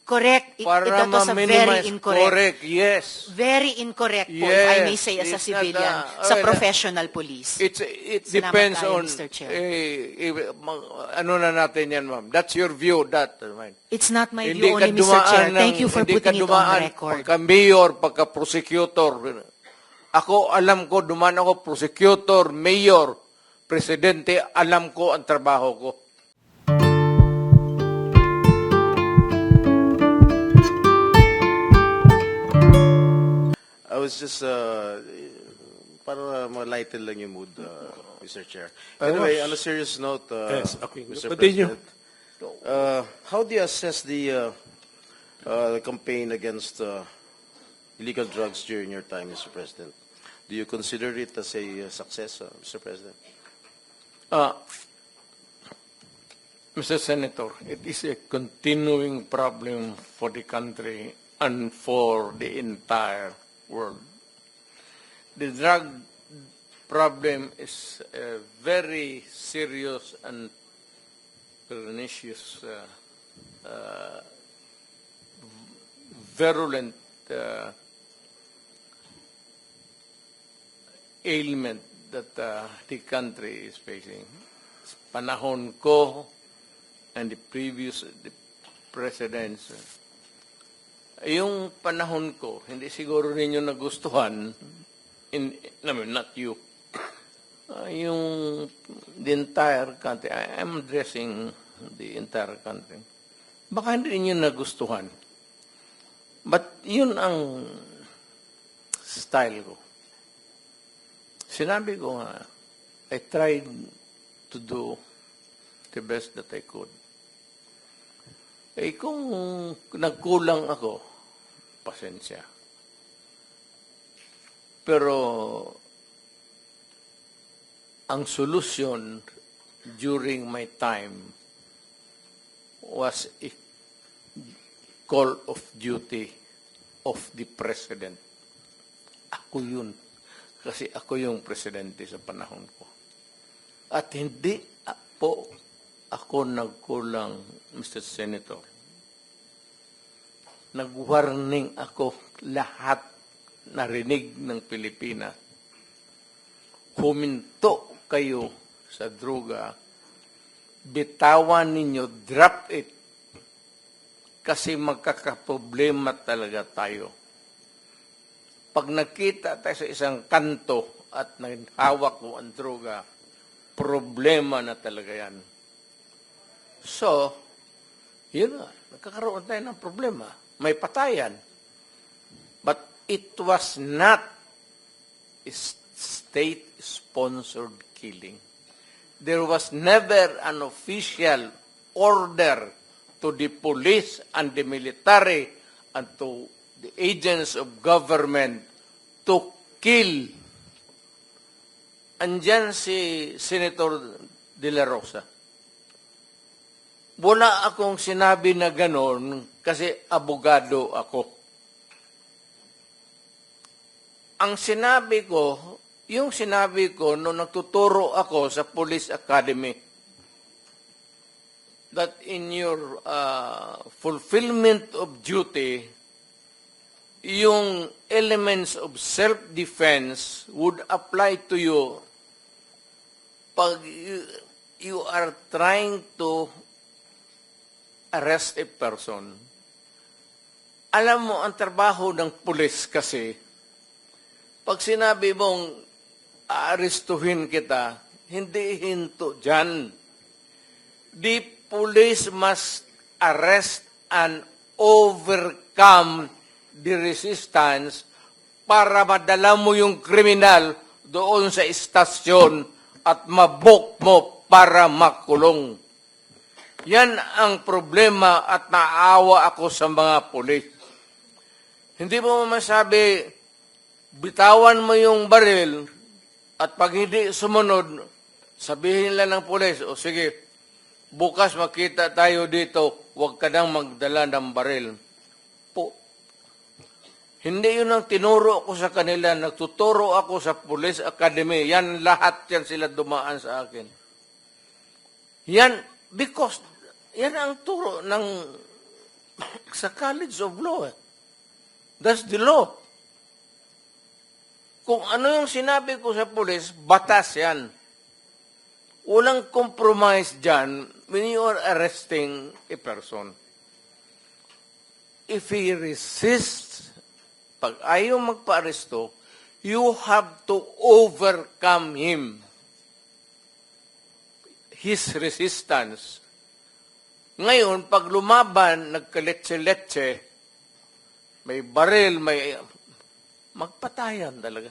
Correct. Para That was a very ma-minimize. incorrect. Correct, yes. Very incorrect po, if Yes, I may say, as a it's not, civilian, sa well, professional police. It Salamat depends tayo, on, Mr. Chair. ano na natin yan, ma'am. That's your view, that. Right. It's not my view only, Mr. Chair. Thank you for putting it on record. Pagka-mayor, pagka-prosecutor. Ako, alam ko, dumaan ako, prosecutor, mayor, presidente, alam ko ang trabaho ko. I was just, para ma-lighten lang yung mood, Mr. Chair. I Anyway, was- on a serious note, Yes, okay. Mr. Continue. President, how do you assess the campaign against illegal drugs during your time, Mr. President? Do you consider it as a success, Mr. President? Mr. Senator, it is a continuing problem for the country and for the entire world. The drug problem is a very serious and pernicious, virulent ailment that the country is facing. Panahon ko and the previous presidents, yung panahon ko, hindi siguro ninyo nagustuhan, not you, yung the entire country, I am addressing the entire country. Baka hindi ninyo nagustuhan. But yun ang style ko. Sinabi ko nga, I tried to do the best that I could. Eh kung nagkulang ako, pasensya. Pero ang solution during my time was a call of duty of the president. Ako yun. Kasi ako yung presidente sa panahon ko. At hindi po ako nagkulang, Mr. Senator. Nag-warning ako lahat narinig ng Pilipinas. Huminto kayo sa droga. Bitawan ninyo, drop it. Kasi magkakaproblema talaga tayo. Pag nakita tayo sa isang kanto at naghawak mo ang droga, problema na talaga yan. So, yun nga, nagkakaroon tayo ng problema. May patayan. But it was not a state-sponsored killing. There was never an official order to the police and the military and to the agents of government to kill. Andyan si Senator De La Rosa. Wala akong sinabi na ganon kasi abogado ako. Ang sinabi ko, yung sinabi ko nung nagtuturo ako sa Police Academy, that in your fulfillment of duty, yung elements of self-defense would apply to you pag you are trying to arrest a person. Alam mo, ang trabaho ng pulis kasi, pag sinabi mong aarestuhin kita, hindi hinto dyan. The police must arrest and overcome the resistance para madala mo yung kriminal doon sa istasyon at mabok mo para makulong. Yan ang problema at naawa ako sa mga pulis. Hindi mo masabi, bitawan mo yung baril at pag hindi sumunod, sabihin lang ng pulis, o sige, bukas makita tayo dito, huwag ka nang magdala ng baril. Po. Hindi yun ang tinuro ko sa kanila. Nagtuturo ako sa Police Academy. Yan, lahat yan sila dumaan sa akin. Yan, because, yan ang turo ng sa College of Law. That's the law. Kung ano yung sinabi ko sa pulis, batas yan. Walang compromise dyan when you are arresting a person. If he resists, pag ayaw magpa-aresto, you have to overcome him. His resistance. Ngayon, pag lumaban, nagkaletse-letse, may baril, may magpatayan talaga.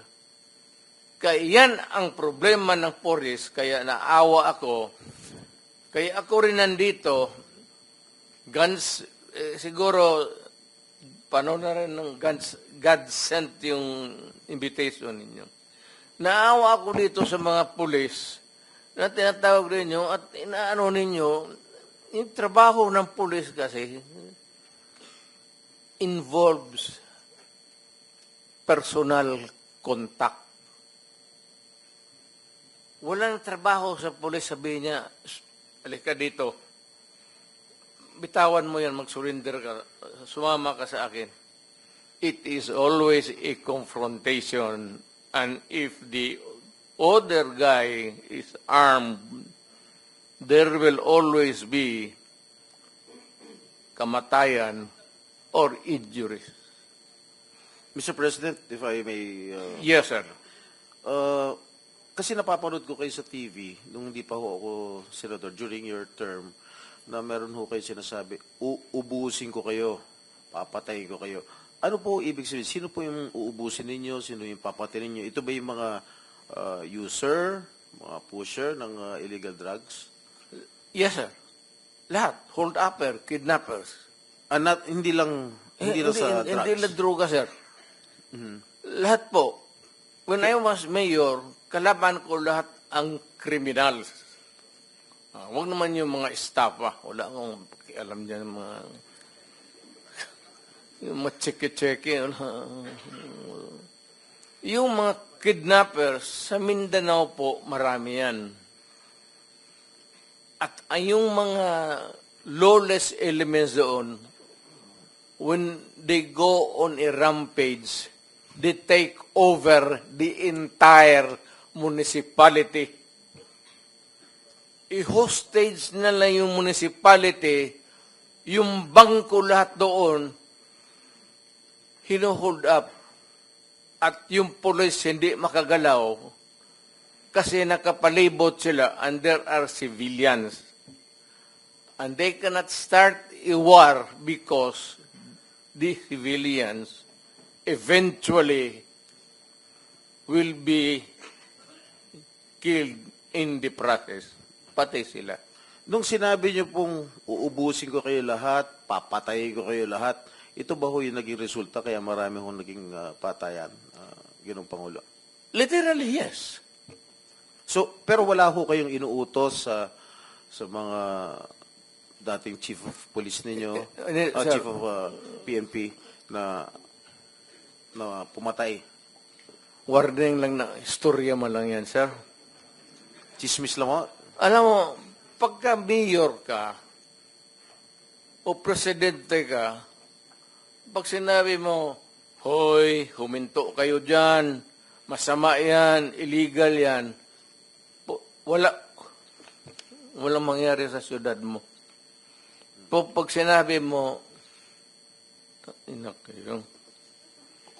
Kaya yan ang problema ng pulis, kaya naawa ako. Kaya ako rin nandito, guns, siguro, paano na rin ng God sent yung invitation ninyo. Naawa ako dito sa mga pulis na tinatawag ninyo at inaano ninyo, yung trabaho ng pulis kasi involves personal contact. Walang trabaho sa pulis, sabihin niya, halika dito, bitawan mo yan, mag-surrender ka, sumama ka sa akin. It is always a confrontation, and if the other guy is armed, there will always be kamatayan or injuries. Mr. President, if I may... Yes, sir. Kasi napapanood ko kayo sa TV, nung hindi pa ho ako senador, during your term, na meron ho kayo sinasabi, uubusin ko kayo, papatayin ko kayo. Ano po ibig sabihin? Sino po yung uubusin ninyo? Sino yung papatayin ninyo? Ito ba yung mga user, mga pusher ng illegal drugs? Yes, sir. Lahat. Hold-upper, kidnappers. Hindi lang sa drugs? Hindi lang droga, sir. Lahat po. When I was mayor, kalaban ko lahat ang criminals. Huwag naman yung mga staff, wala akong alam dyan, yung mga tseke-tseke. Yung mga kidnappers, sa Mindanao po, marami yan. At yung mga lawless elements doon, when they go on a rampage, they take over the entire municipality. I-hostage na lang yung municipality, yung bangko lahat doon, hino-hold up, at yung police hindi makagalaw kasi nakapalibot sila and there are civilians. And they cannot start a war because the civilians eventually will be killed in the process. Pati sila. Nung sinabi niyo pong uubusin ko kayo lahat, papatayin ko kayo lahat, ito ba ho yung naging resulta kaya marami hong naging patayan, Ginoong Pangulo? Literally, yes. So, pero wala ho kayong inuutos sa mga dating chief of police ninyo, Sir, chief of PNP na pumatay? Warning lang na istorya mo lang yan, sir. Chismis lang ho? Alam mo, pagka mayor ka o presidente ka, pag sinabi mo, hoy, huminto kayo dyan, masama yan, illegal yan, walang mangyari sa syudad mo. Pag sinabi mo,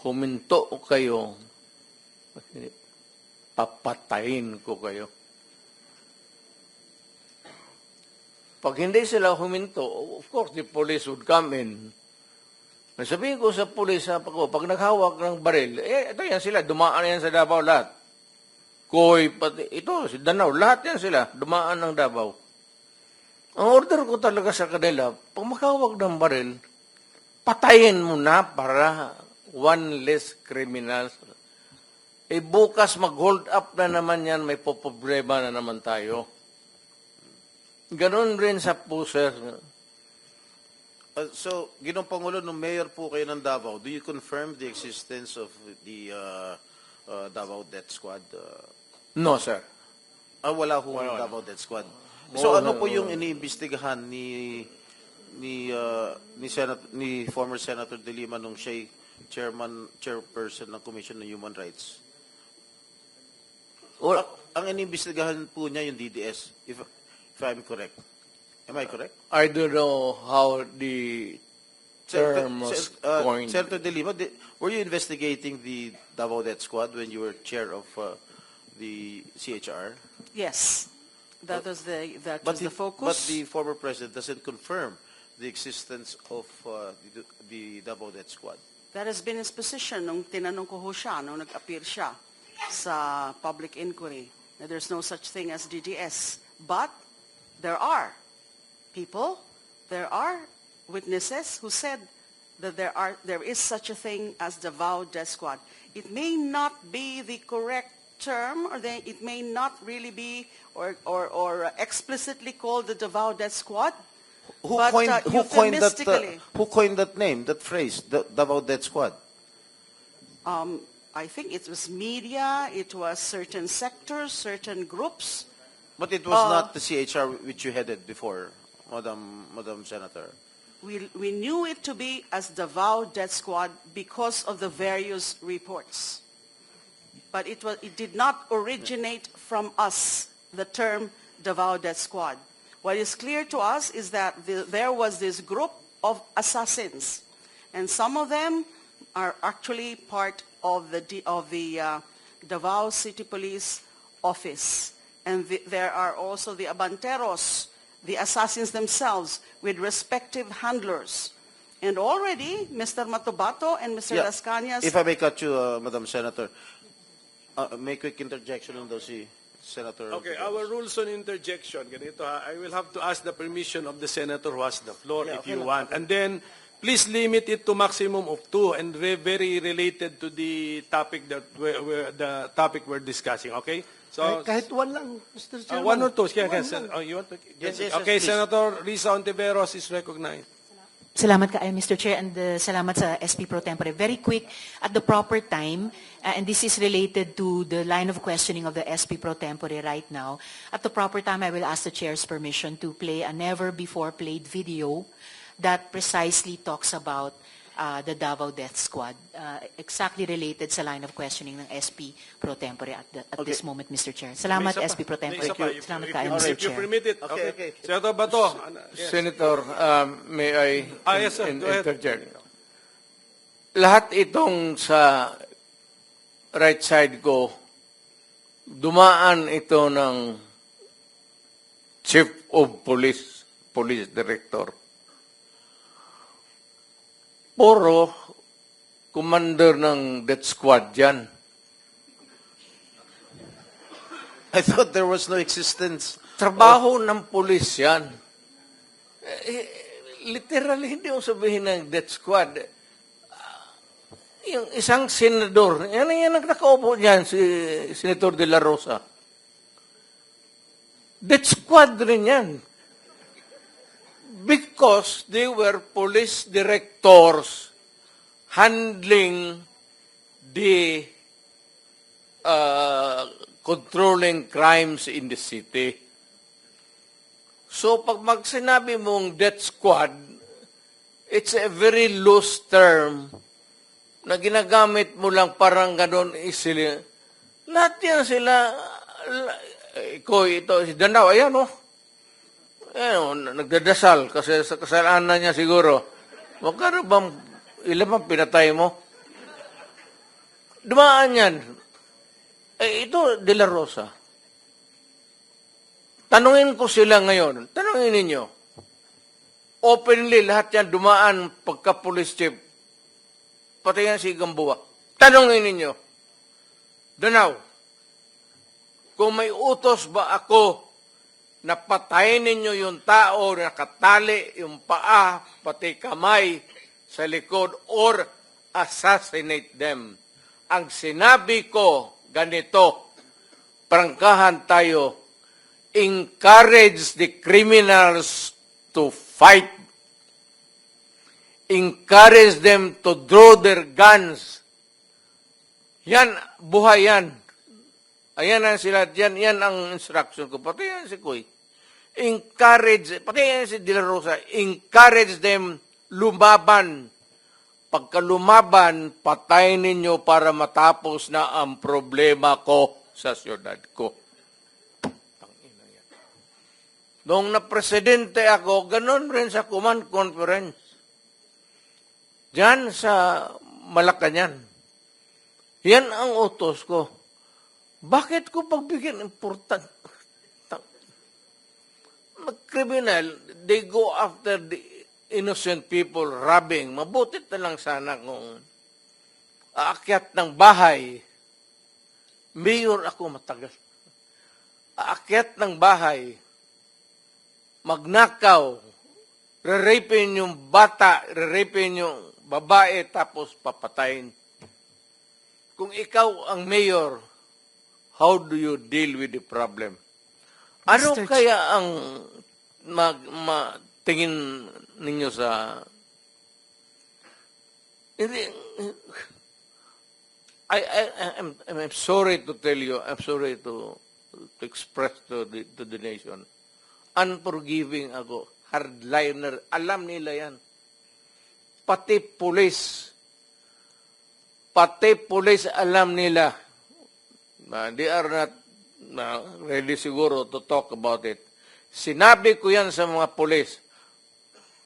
huminto kayo, papatayin ko kayo. Pag hindi sila huminto, of course, the police would come in. Sabihin ko sa police, pag naghawak ng baril, ito yan sila, dumaan yan sa Davao lahat. Koy, pati, ito, si Danao, lahat yan sila, dumaan ng Davao. Ang order ko talaga sa kanila, pag maghawak ng baril, patayin mo na para one less criminals. Bukas mag-hold up na naman yan, may poproblema na naman tayo. Ganon rin sa pusher. So, Ginoong Pangulo, nung mayor po kayo ng Davao, do you confirm the existence of the Davao Death Squad? No, sir. Wala ho Davao Death Squad. So, ano po yung iniimbestigahan ni former Senator De Lima nung siya'y chairperson ng Commission on Human Rights. Well, Ang inimbestigahan po niya yung DDS, if I'm correct. Am I correct? I don't know how the term was coined. Senator De Lima, were you investigating the Davao Death Squad when you were chair of the CHR? Yes, that was the focus. But the former president doesn't confirm the existence of the Davao Death Squad. That has been his position nung tinanong ko ho siya, nung nag-appear siya sa public inquiry, na there's no such thing as DDS. But there are people, there are witnesses who said that there is such a thing as Davao Death Squad. It may not be the correct term, or it may not really be or explicitly called the Davao Death Squad. Who But, euphemistically. who coined that name, that phrase, the Davao Death Squad? I think it was media, it was certain sectors, certain groups. But it was not the CHR which you headed before, Madam Senator. We knew it to be as Davao Death Squad because of the various reports. But it did not originate from us, the term Davao Death Squad. What is clear to us is that there was this group of assassins, and some of them are actually part of the Davao City Police Office. And there are also the Abanteros, the assassins themselves, with respective handlers. And already, Mr. Matubato and Mr. Las Cañas... If I may cut you, Madam Senator, may quick interjection on those, Senator. Okay, our rules on interjection, ganito ha, I will have to ask the permission of the senator who has the floor if you want. And then, please limit it to maximum of 2 and very related to the topic that the topic we're discussing, okay? So, Kahit one lang, Mr. Chairman. one or two. Yeah, One yes, lang. oh, you want to? Yes, Okay, please. Senator Risa Ontiveros is recognized. Salamat kaayo, Mr. Chair, and salamat sa SP Pro Tempore. Very quick, at the proper time, and this is related to the line of questioning of the SP Pro Tempore right now. At the proper time, I will ask the Chair's permission to play a never-before-played video that precisely talks about the Davao Death Squad, exactly related sa line of questioning ng SP Pro Tempore at this moment, Mr. Chair. Salamat, May isa pa. SP Pro May Tempore. isa pa. Salamat If kaayo, you- Mr. If you Chair. permit it. Okay, Okay. okay. Senator Bato. Yes. Senator, may I Yes, sir. Go ahead. interject? Lahat itong sa right side ko, dumaan ito ng Chief of Police Director. Puro commander ng death squad yan. I thought there was no existence. Trabaho ng pulis yan. Literally, hindi mo sabihin ng death squad. Yung isang senador, yan ang nakaupo dyan, si Senator De La Rosa. Death squad rin yan. Because they were police directors handling the controlling crimes in the city. So, pag sinabi mong death squad, it's a very loose term na ginagamit mo lang parang gano'n isili. Lahat yan sila, ito, si Danao, ayan o. Nagdadasal kasi sa kasalanan niya siguro. Magkano bang, ilan bang pinatay mo? Dumaan yan. Ito, De La Rosa. Tanungin ko sila ngayon. Tanungin ninyo. Openly, lahat yan dumaan pagka-police chief. Pati yan si Gamboa. Tanungin ninyo. Danao, kung may utos ba ako na patayin ninyo yung tao na nakatali yung paa, pati kamay sa likod, or assassinate them. Ang sinabi ko, ganito, prangkahan tayo, encourage the criminals to fight. Encourage them to draw their guns. Yan, buhay yan. Ayan ang sila, yan ang instruction ko. Pati yan si Kuy. encourage, pati yan si De La Rosa, encourage them lumaban. Pagka lumaban, patayin ninyo para matapos na ang problema ko sa siyudad ko. Tangina yan. Noong na-presidente ako, ganun rin sa command conference. Diyan sa Malacanang. Yan ang utos ko. Bakit ko pagbigyan important? Mag-criminal, they go after the innocent people robbing. Mabutit na lang sana kung aakyat ng bahay. Mayor ako matagal. Aakyat ng bahay, magnakaw, re-rapin yung bata, re-rapin yung babae, tapos papatayin. Kung ikaw ang mayor, how do you deal with the problem? Ano Mr. kaya ang tingin ninyo sa... Hindi, I'm sorry to tell you, I'm sorry to express to the nation. Unforgiving ako. Hardliner. Alam nila yan. Pati pulis alam nila. They are not ready siguro to talk about it. Sinabi ko yan sa mga pulis.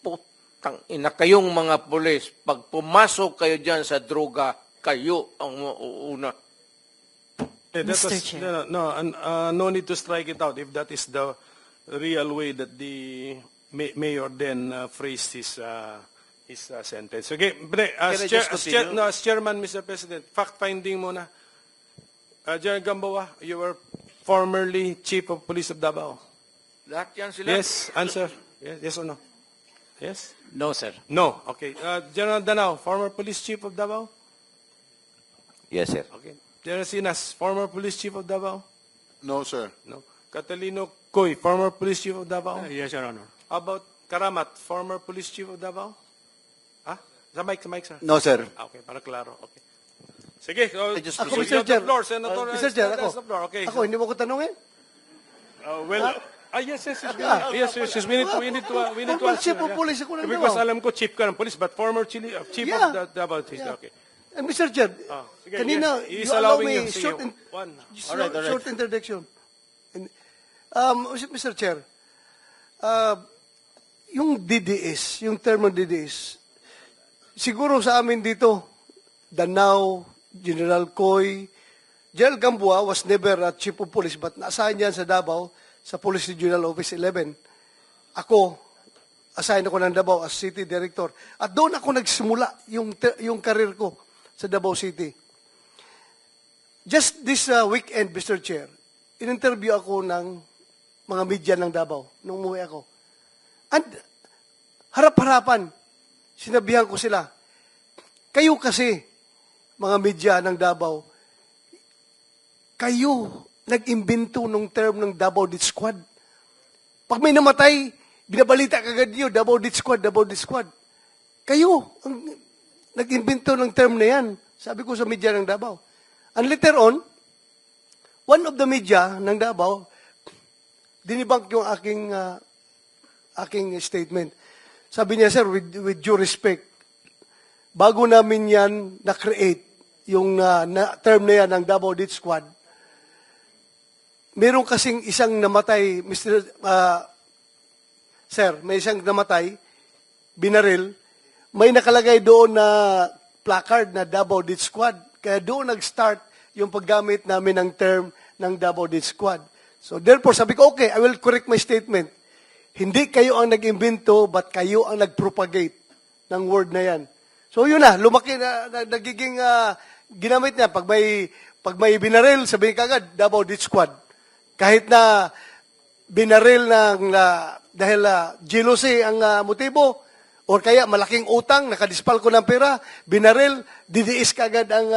Putang ina kayong mga pulis. Pag pumasok kayo dyan sa droga, kayo ang mauuna. Mr. Chair. No need to strike it out if that is the real way that the mayor then phrased his sentence. Okay, as chairman, Mr. President, fact-finding muna. General Gamboa, you were formerly Chief of Police of Davao. Lahat yan sila. Yes, answer. Yes or no? Yes? No, sir. No. Okay. General Danao, former Police Chief of Davao? Yes, sir. Okay. General Sinas, former Police Chief of Davao? No, sir. No. Catalino Coy, former Police Chief of Davao? Yes, Your Honor. How about Karamat, former Police Chief of Davao? Ah? Sa mic, sir. No, sir. Okay, para klaro. Okay. Sige. So, just so proceed. you have the floor, Senator. Mr. Chair, Has ako. the floor. Okay. Ako, hindi mo ko tanungin? Yes. We need to Former answer. chief of police ako ng Because Davao. alam ko chief ka ng police, but former chief Yeah. of the Davao Police. Yeah. Okay. And Mr. Chair, Sige, kanina, yes. He is you allow allowing me you. Sige, short, one. short introduction. And, Mr. Chair, yung DDS, yung term ng DDS, siguro sa amin dito, Danao, General Coy, General Gamboa was never a chief of police but na-assign yan sa Davao sa Police Regional Office 11. Ako, assign ako ng Davao as City Director. At doon ako nagsimula yung career ko sa Davao City. Just this weekend, Mr. Chair, in-interview ako ng mga media ng Davao nung umuwi ako. And harap-harapan, sinabihan ko sila, kayo kasi, mga media ng Davao, kayo nag-imbento nung term ng Davao Death Squad. Pag may namatay, binabalita kagad niyo, Davao Death Squad, Davao Death Squad. Kayo ang nag-imbento ng term na yan. Sabi ko sa media ng Davao. And later on, one of the media ng Davao, dinibunk yung aking statement. Sabi niya, sir, with due respect, bago namin yan na-create, yung term na yan ng Davao Death Squad, meron kasing isang namatay, sir, may isang namatay, binaril, may nakalagay doon na placard na Davao Death Squad. Kaya doon nag-start yung paggamit namin ng term ng Davao Death Squad. So therefore, sabi ko, okay, I will correct my statement. Hindi kayo ang nag-imbento, but kayo ang nag-propagate ng word na yan. So yun na, lumaki na, nagiging ginamit niya. Pag may binaril, sabihin kagad, Davao Death Squad. Kahit na binaril dahil jealousy ang motibo, or kaya malaking utang, nakadispal ko ng pera, binaril, DDS kagad ang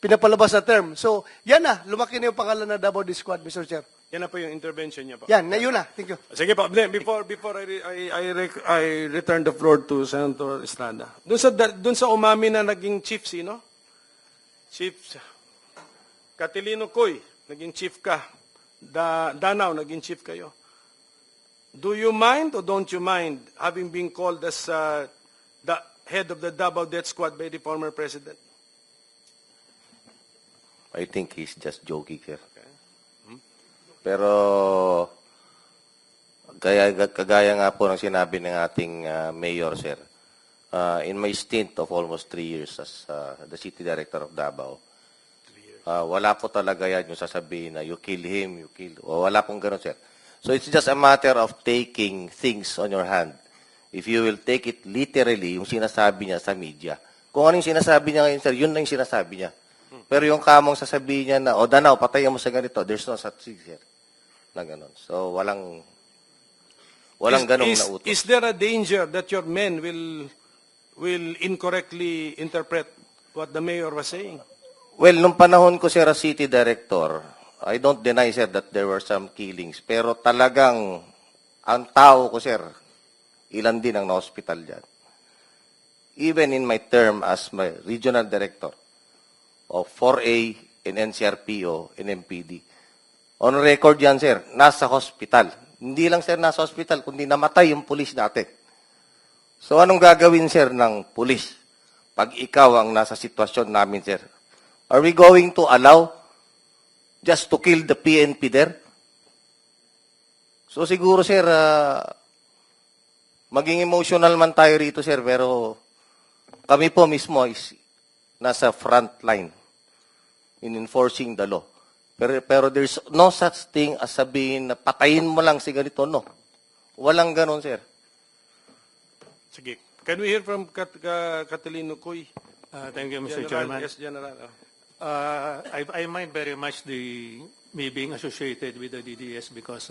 pinapalabas na term. So, yan na, lumaki na yung pangalan na Davao Death Squad, Mr. Chair. Yan na po yung intervention niya po. Yan, yun na. Thank you. Sige po, before I return the floor to Senator Estrada. Doon sa umami na naging chief, sino? Chief Catalino Coy, naging chief ka. Danao, naging chief kayo. Do you mind or don't you mind having been called as the head of the Davao Death Squad by the former president? I think he's just joking, sir. Pero, kagaya nga po ng sinabi ng ating mayor, sir, in my stint of almost 3 years as the city director of Davao, wala po talaga yan yung sasabihin na you kill him, you kill... Wala pong ganun, sir. So it's just a matter of taking things on your hand. If you will take it literally, yung sinasabi niya sa media. Kung ano yung sinasabi niya ngayon, sir, yun na yung sinasabi niya. Pero yung kamong sasabihin niya na, Danaw, patayan mo sa ganito, there's no such thing, sir. Na ganun. So walang ganong nautos. Is there a danger that your men will incorrectly interpret what the mayor was saying? Well, nung panahon ko, sir, as city director, I don't deny, sir, that there were some killings. Pero talagang, ang tao ko, sir, ilan din ang na-hospital dyan. Even in my term as my regional director of 4A in NCRPO and MPD. On record yan, sir, nasa hospital. Hindi lang, sir, nasa hospital, kundi namatay yung pulis dati. So, anong gagawin, sir, ng pulis pag ikaw ang nasa sitwasyon namin, sir? Are we going to allow just to kill the PNP there? So, siguro, sir, maging emotional man tayo rito, sir, pero kami po mismo is nasa front line in enforcing the law. Pero there's no such thing as sabihin na patayin mo lang si ganito, no. Walang ganon, sir. Sige. Can we hear from Catalino Cuy? Thank you, Mr. General, Chairman. yes, General. I mind very much me being associated with the DDS because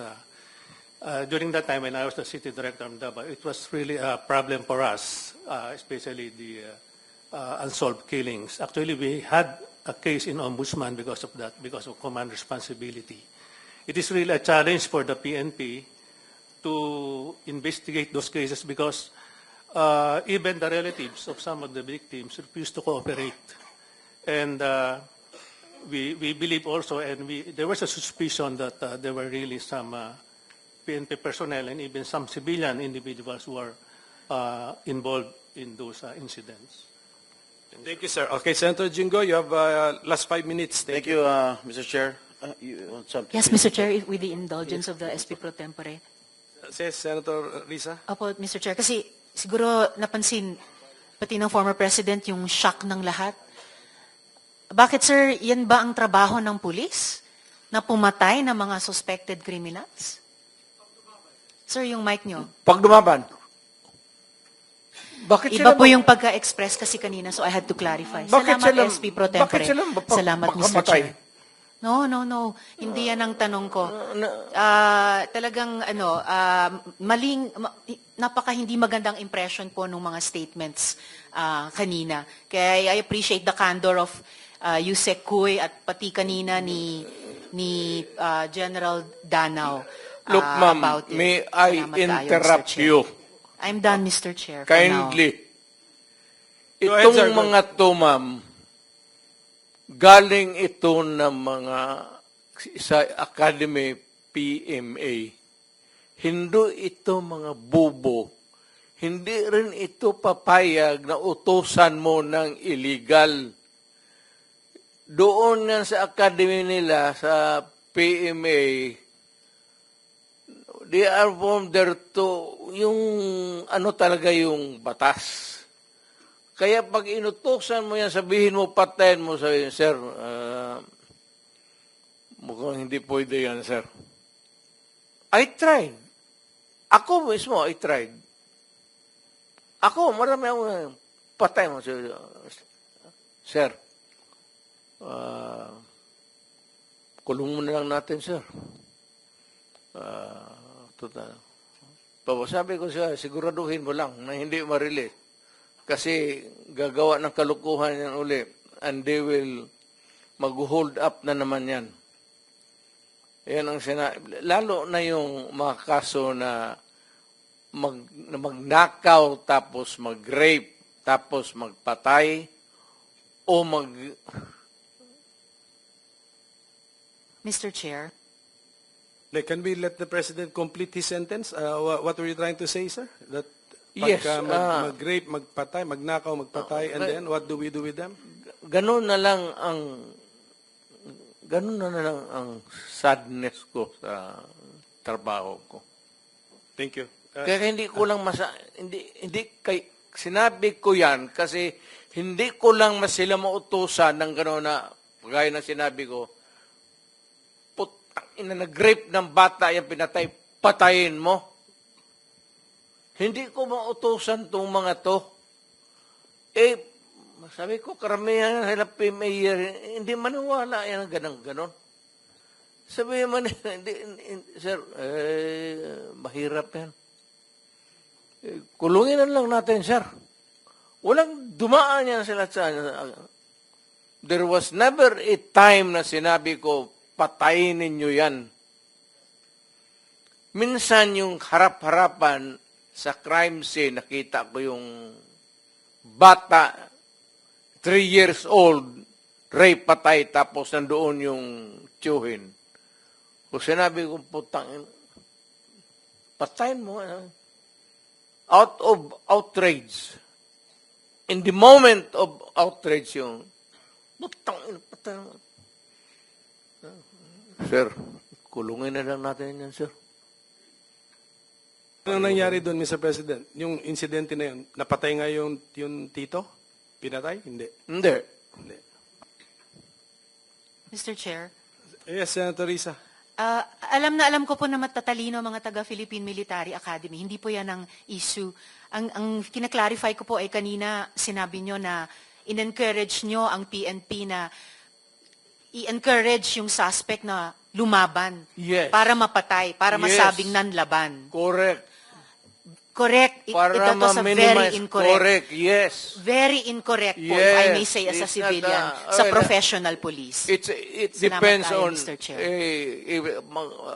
during that time when I was the city director of Davao, it was really a problem for us, especially the unsolved killings. Actually, we had a case in Ombudsman because of that, because of command responsibility. It is really a challenge for the PNP to investigate those cases because even the relatives of some of the victims refused to cooperate. And we believe also, and there was a suspicion that there were really some PNP personnel and even some civilian individuals who are involved in those incidents. Thank you, sir. Okay, Senator Jingo, you have last 5 minutes. Thank you, Mr. Chair. You want something? Yes, Mr. Chair, with the indulgence of the SP Pro Tempore. Says Senator Risa. Opo, Mr. Chair, kasi siguro napansin pati ng former president yung shock ng lahat. Bakit, sir, yan ba ang trabaho ng pulis? Na pumatay ng mga suspected criminals? Sir, yung mic nyo. Pag dumaban, bakit Iba sila po yung pagka-express kasi kanina, so I had to clarify. Bakit Salamat, sila- SP Pro Tempore. bakit sila Salamat, Mr. pagkamatay? Chair. No. Hindi yan ang tanong ko. Talagang, napaka hindi magandang impression po ng mga statements kanina. Kaya I appreciate the candor of Yusek Cuy at pati kanina ni General Danao. Look, ma'am, about it. may I Salamat kayo, Mr. interrupt Chair. you I'm done, Mr. Chair. for now. kindly? Go ahead, sir. Itong mga to, ma'am, galing ito ng mga sa Academy PMA. Hindi ito mga bubo. Hindi rin ito papayag na utusan mo ng illegal. Doon yan sa academy nila, sa PMA, they are from there to, yung ano talaga yung batas. Kaya pag inutusan mo yan, sabihin mo, patayin mo, sabihin, sir, mukhang hindi pwede yan, sir. I tried. Ako mismo, I tried. Ako, marami akong patay mo, sir. Kulong mo na lang natin, sir. Total. Sabi ko siya, siguraduhin mo lang na hindi ma-release. Kasi gagawa ng kalukuhan yan uli. And they will mag-hold up na naman yan. Yan ang lalo na yung mga kaso na magnakaw, tapos mag-rape, tapos magpatay, o Mr. Chair, Like, can we let the President complete his sentence? What were you trying to say, sir? That Yes, pagka mag-rape, magpatay, magnakaw, magpatay, and then what do we do with them? Ganun na lang ang sadness ko sa trabaho ko. Thank you. Kaya hindi ko lang sinabi ko yan kasi hindi ko lang sila mautusan ng gano'n na, gaya ng sinabi ko, putang ina, nag-rape ng bata, yan pinatay, patayin mo. Hindi ko mautusan tong mga to. Sabi ko, karamihan sila mayor, hindi maniwala yan ang ganon. Sabi man, sir, mahirap yan. Kulungin na lang natin, sir. Walang dumaan yan sila sa... There was never a time na sinabi ko, patayin ninyo yan. Minsan yung harap-harapan sa crime scene, nakita ko yung bata, 3 years old, rape, patay, tapos nandoon yung tiyuhin. Kung sinabi ko, putang, patayin mo. Out of outrage. In the moment of outrage yung, putang, patayin mo. Sir, kulungin na lang natin yan, sir. Ano nangyari doon, Mr. President? Yung insidente na yun, napatay nga yung tito? Pinatay? Hindi. Hindi. Mr. Chair, Yes, Senator Risa. alam ko po na matatalino ang mga taga-Philippine Military Academy. Hindi po yan ang issue. Ang kinaklarify ko po ay kanina sinabi nyo na in-encourage nyo ang PNP na i-encourage yung suspect na lumaban. Yes. Para mapatay, para Yes. masabing nanlaban. Correct. Correct. Para Ito sa very ma-minimize. incorrect. Correct, yes. Very incorrect po, if Yes. I may say, as a It's not civilian, a- sa well, professional police. It Salamat depends tayo, on, Mr. Chair.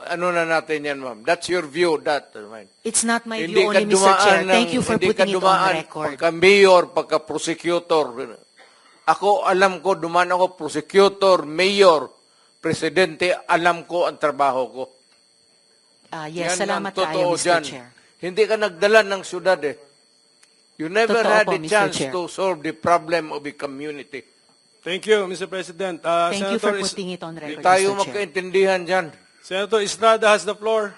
ano na natin yan, ma'am. That's your view, that. Right. It's not my Hindi view ka only, Mr. Chair. Thank you for hindi ka putting it on dumaan record. Pagka-mayor, pagka-prosecutor. Ako, alam ko, dumaan ako, prosecutor, mayor, presidente, alam ko ang trabaho ko. Yes, Yan salamat ang totoo tayo, Mr. dyan. Chair. Hindi ka nagdala ng syudad eh. You never Totoo had po, a Mr. chance Chair. to solve the problem of a community. Thank you, Mr. President. Thank you for Senator putting it on Hindi record, tayo Mr. Chair. magkaintindihan dyan. Senator Estrada has the floor.